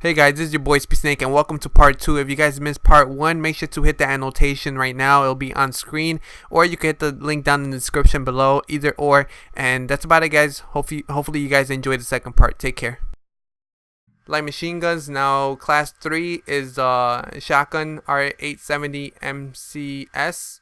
Hey guys, this is your boy SPSnake and welcome to part 2. If you guys missed part 1, make sure to hit the annotation right now. It'll be on screen, or you can hit the link down in the description below, either or. And that's about it, guys. Hopefully you guys enjoy the second part. Take care. Light machine guns. Now class 3 is shotgun R870 MCS,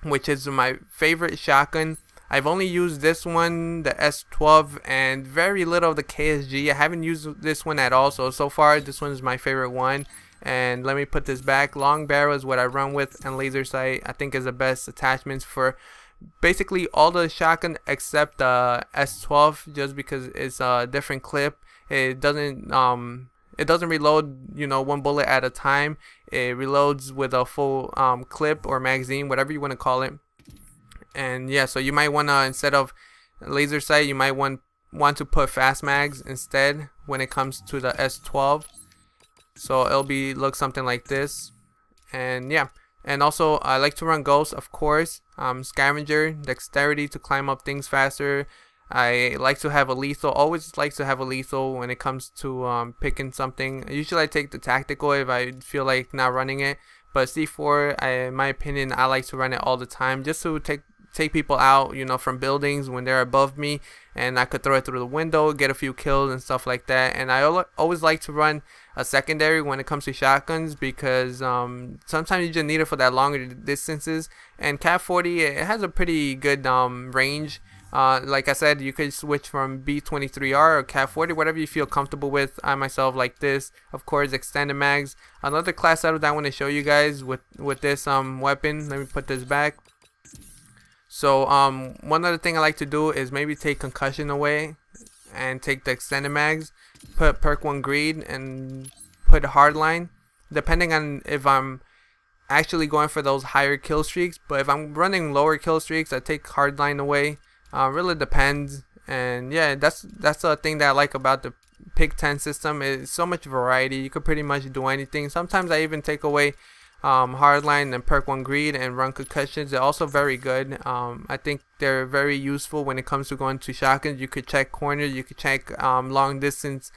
which is my favorite shotgun. I've only used this one, the S12, and very little of the KSG. I haven't used this one at all, so far this one is my favorite one. And let me put this back. Long barrel is what I run with, and laser sight I think is the best attachments for basically all the shotgun except the S12, just because it's a different clip. It doesn't reload, one bullet at a time. It reloads with a full clip or magazine, whatever you want to call it. And yeah, so you might want to, instead of laser sight, you might want to put fast mags instead when it comes to the S12. So it'll look something like this. And yeah, and also I like to run ghost, of course. Scavenger, dexterity to climb up things faster. I like to have a lethal, always like to have a lethal when it comes to picking something. Usually I take the tactical if I feel like not running it. But C4, in my opinion, I like to run it all the time, just to take people out, from buildings when they're above me, and I could throw it through the window, get a few kills and stuff like that. And I always like to run a secondary when it comes to shotguns, because sometimes you just need it for that longer distances. And Cat 40, it has a pretty good range. Like I said, you could switch from B23R or Cat 40, whatever you feel comfortable with. I myself like this. Of course, extended mags. Another class setup that I want to show you guys with this weapon. Let me put this back. So one other thing I like to do is maybe take concussion away and take the extended mags, put perk 1 greed, and put hardline, depending on if I'm actually going for those higher kill streaks. But if I'm running lower kill streaks, I take hardline away. Really depends. And yeah, that's the thing that I like about the pick 10 system. Is so much variety. You could pretty much do anything. Sometimes I even take away hardline and perk 1 greed and run concussions. They're also very good. I think they're very useful when it comes to going to shotguns. You could check corners, you could check long distance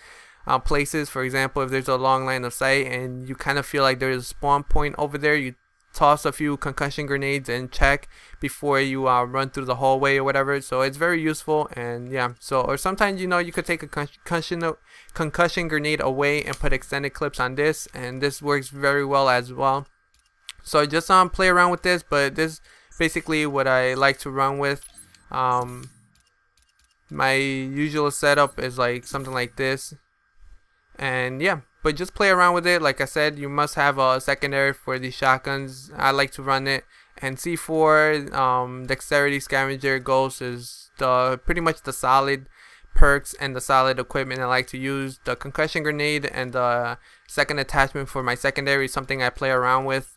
places. For example, if there's a long line of sight and you kind of feel like there's a spawn point over there, you toss a few concussion grenades and check before you run through the hallway or whatever. So it's very useful. And yeah, so or sometimes you could take a concussion grenade away and put extended clips on this, and this works very well as well. So just play around with this, but this basically what I like to run with. My usual setup is like something like this, and yeah, but just play around with it. Like I said, you must have a secondary for these shotguns. I like to run it. And C4, dexterity, scavenger, ghost is pretty much the solid perks and the solid equipment I like to use. The concussion grenade and the second attachment for my secondary is something I play around with.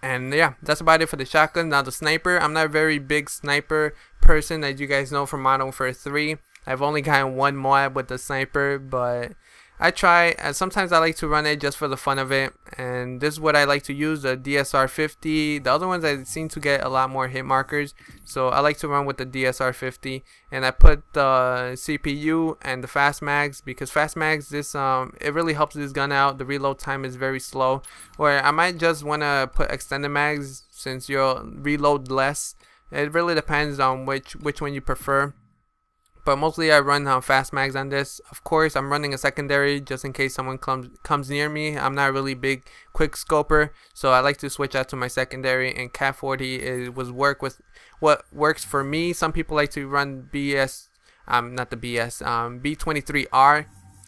And yeah, that's about it for the shotgun. Now the sniper, I'm not a very big sniper person, as you guys know from Modern Warfare 3. I've only gotten one mod with the sniper, but I try. Sometimes I like to run it just for the fun of it, and this is what I like to use, the DSR-50. The other ones I seem to get a lot more hit markers, so I like to run with the DSR-50. And I put the CPU and the fast mags, because fast mags, it really helps this gun out. The reload time is very slow, or I might just want to put extended mags since you'll reload less. It really depends on which one you prefer. But mostly I run fast mags on this. Of course, I'm running a secondary just in case someone comes near me. I'm not a really big quick scoper, so I like to switch out to my secondary. And Cat 40 what works for me. Some people like to run B23R.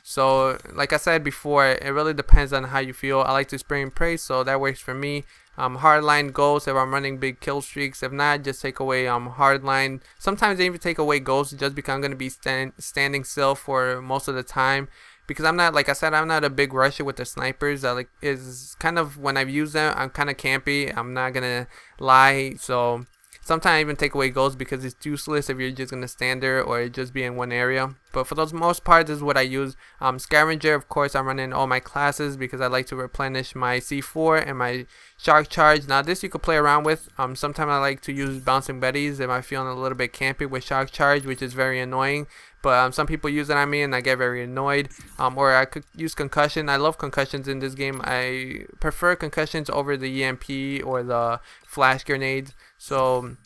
So like I said before, it really depends on how you feel. I like to spray and pray, so that works for me. Hardline ghost if I'm running big kill streaks. If not, just take away hardline. Sometimes I even take away ghost just because I'm going to be standing still for most of the time, because I'm not, like I said, I'm not a big rusher with the snipers. Is kind of, when I've used them, I'm kind of campy, I'm not gonna lie. So sometimes I even take away ghosts because it's useless if you're just going to stand there or just be in one area. But for those most part, this is what I use. Scavenger, of course, I'm running all my classes because I like to replenish my C4 and my Shark Charge. Now this you could play around with. Sometimes I like to use Bouncing Betties if I'm feeling a little bit campy with Shark Charge, which is very annoying. but some people use it on me and I get very annoyed. Or I could use concussion. I love concussions in this game. I prefer concussions over the EMP or the flash grenades. So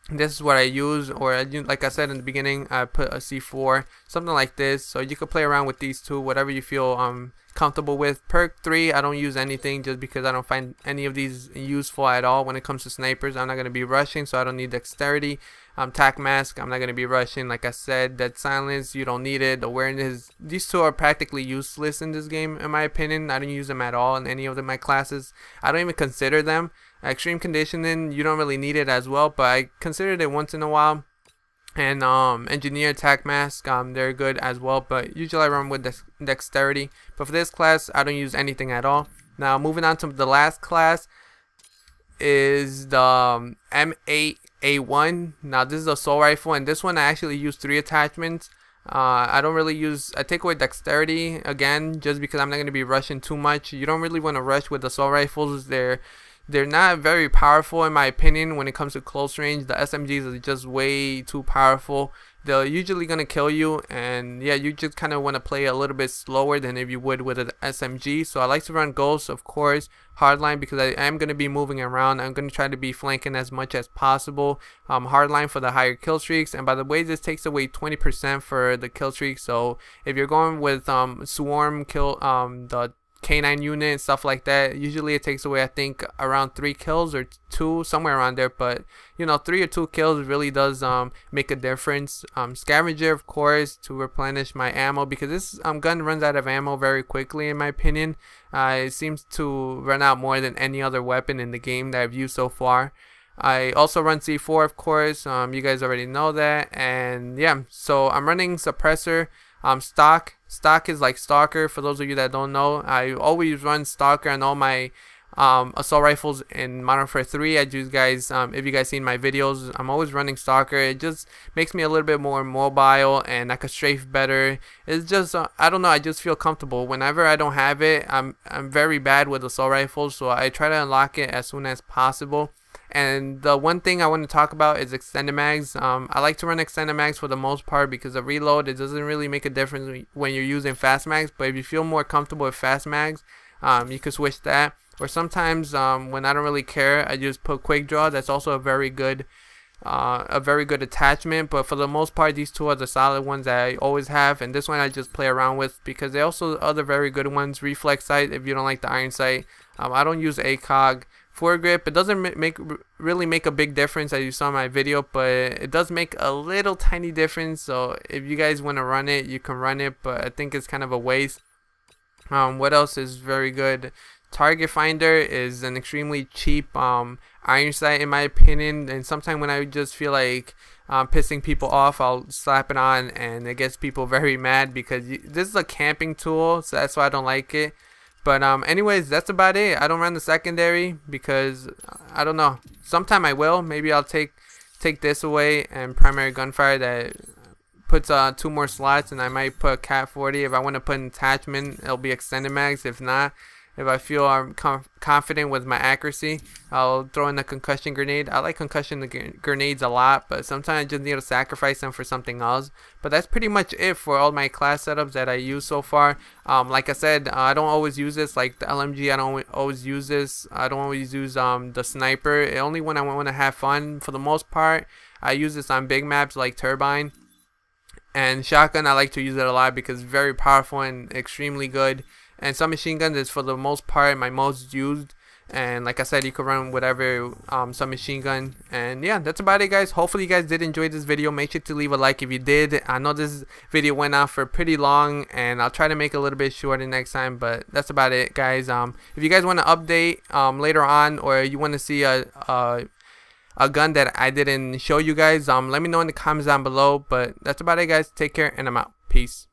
this is what I use, or like I said in the beginning, I put a C4, something like this. So you could play around with these two, whatever you feel comfortable with. Perk 3, I don't use anything just because I don't find any of these useful at all when it comes to snipers. I'm not going to be rushing, so I don't need dexterity. Tac mask, I'm not going to be rushing. Like I said, dead silence, you don't need it. Awareness, these two are practically useless in this game in my opinion. I don't use them at all in any of my classes. I don't even consider them. Extreme conditioning, you don't really need it as well, but I considered it once in a while. And engineer, attack mask, they're good as well, but usually I run with dexterity. But for this class, I don't use anything at all. Now moving on to the last class is the M8A1. Now this is a assault rifle, and this one I actually use 3 attachments. I take away dexterity again just because I'm not going to be rushing too much. You don't really want to rush with assault rifles. They're not very powerful in my opinion when it comes to close range. The SMGs are just way too powerful. They're usually going to kill you, and yeah, you just kind of want to play a little bit slower than if you would with an SMG. So I like to run Ghost, of course, Hardline, because I am going to be moving around. I'm going to try to be flanking as much as possible. Hardline for the higher kill streaks, and by the way, this takes away 20% for the kill streak. So if you're going with Swarm kill, the K9 unit and stuff like that, usually it takes away I think around 3 kills or 2, somewhere around there, but you know, 3 or 2 kills really does make a difference. Scavenger, of course, to replenish my ammo, because this gun runs out of ammo very quickly in my opinion. It seems to run out more than any other weapon in the game that I've used so far. I also run C4, of course. You guys already know that. And yeah, so I'm running suppressor. Stock is like Stalker, for those of you that don't know. I always run Stalker on all my assault rifles in Modern Warfare 3. If you guys seen my videos, I'm always running Stalker. It just makes me a little bit more mobile, and I can strafe better. It's just I don't know, I just feel comfortable. Whenever I don't have it, I'm very bad with assault rifles, so I try to unlock it as soon as possible. And the one thing I want to talk about is extended mags. I like to run extended mags for the most part because the reload, it doesn't really make a difference when you're using fast mags. But if you feel more comfortable with fast mags, you can switch that. Or sometimes when I don't really care, I just put quick draw. That's also a very good attachment. But for the most part, these two are the solid ones that I always have, and this one I just play around with because they also other very good ones. Reflex sight if you don't like the iron sight. I don't use ACOG. Foregrip, it doesn't really make a big difference as you saw in my video, but it does make a little tiny difference. So if you guys want to run it, you can run it, but I think it's kind of a waste. What else is very good? Target Finder is an extremely cheap iron sight in my opinion, and sometimes when I just feel like pissing people off, I'll slap it on, and it gets people very mad because this is a camping tool, so that's why I don't like it. But anyways, that's about it. I don't run the secondary because I don't know. Sometime I will. Maybe I'll take this away and primary gunfire that puts 2 more slots, and I might put Cat 40. If I want to put an attachment, it'll be extended mags. If not, if I feel I'm confident with my accuracy, I'll throw in a concussion grenade. I like concussion grenades a lot, but sometimes I just need to sacrifice them for something else. But that's pretty much it for all my class setups that I use so far. Like I said, I don't always use this. Like the LMG, I don't always use this. I don't always use the sniper. Only when I want to have fun. For the most part, I use this on big maps like Turbine. And shotgun, I like to use it a lot because it's very powerful and extremely good. And submachine gun is for the most part my most used. And like I said, you can run whatever submachine gun. And yeah, that's about it, guys. Hopefully you guys did enjoy this video. Make sure to leave a like if you did. I know this video went on for pretty long, and I'll try to make it a little bit shorter next time. But that's about it, guys. If you guys want to update later on, or you want to see a gun that I didn't show you guys, let me know in the comments down below. But that's about it, guys. Take care, and I'm out. Peace.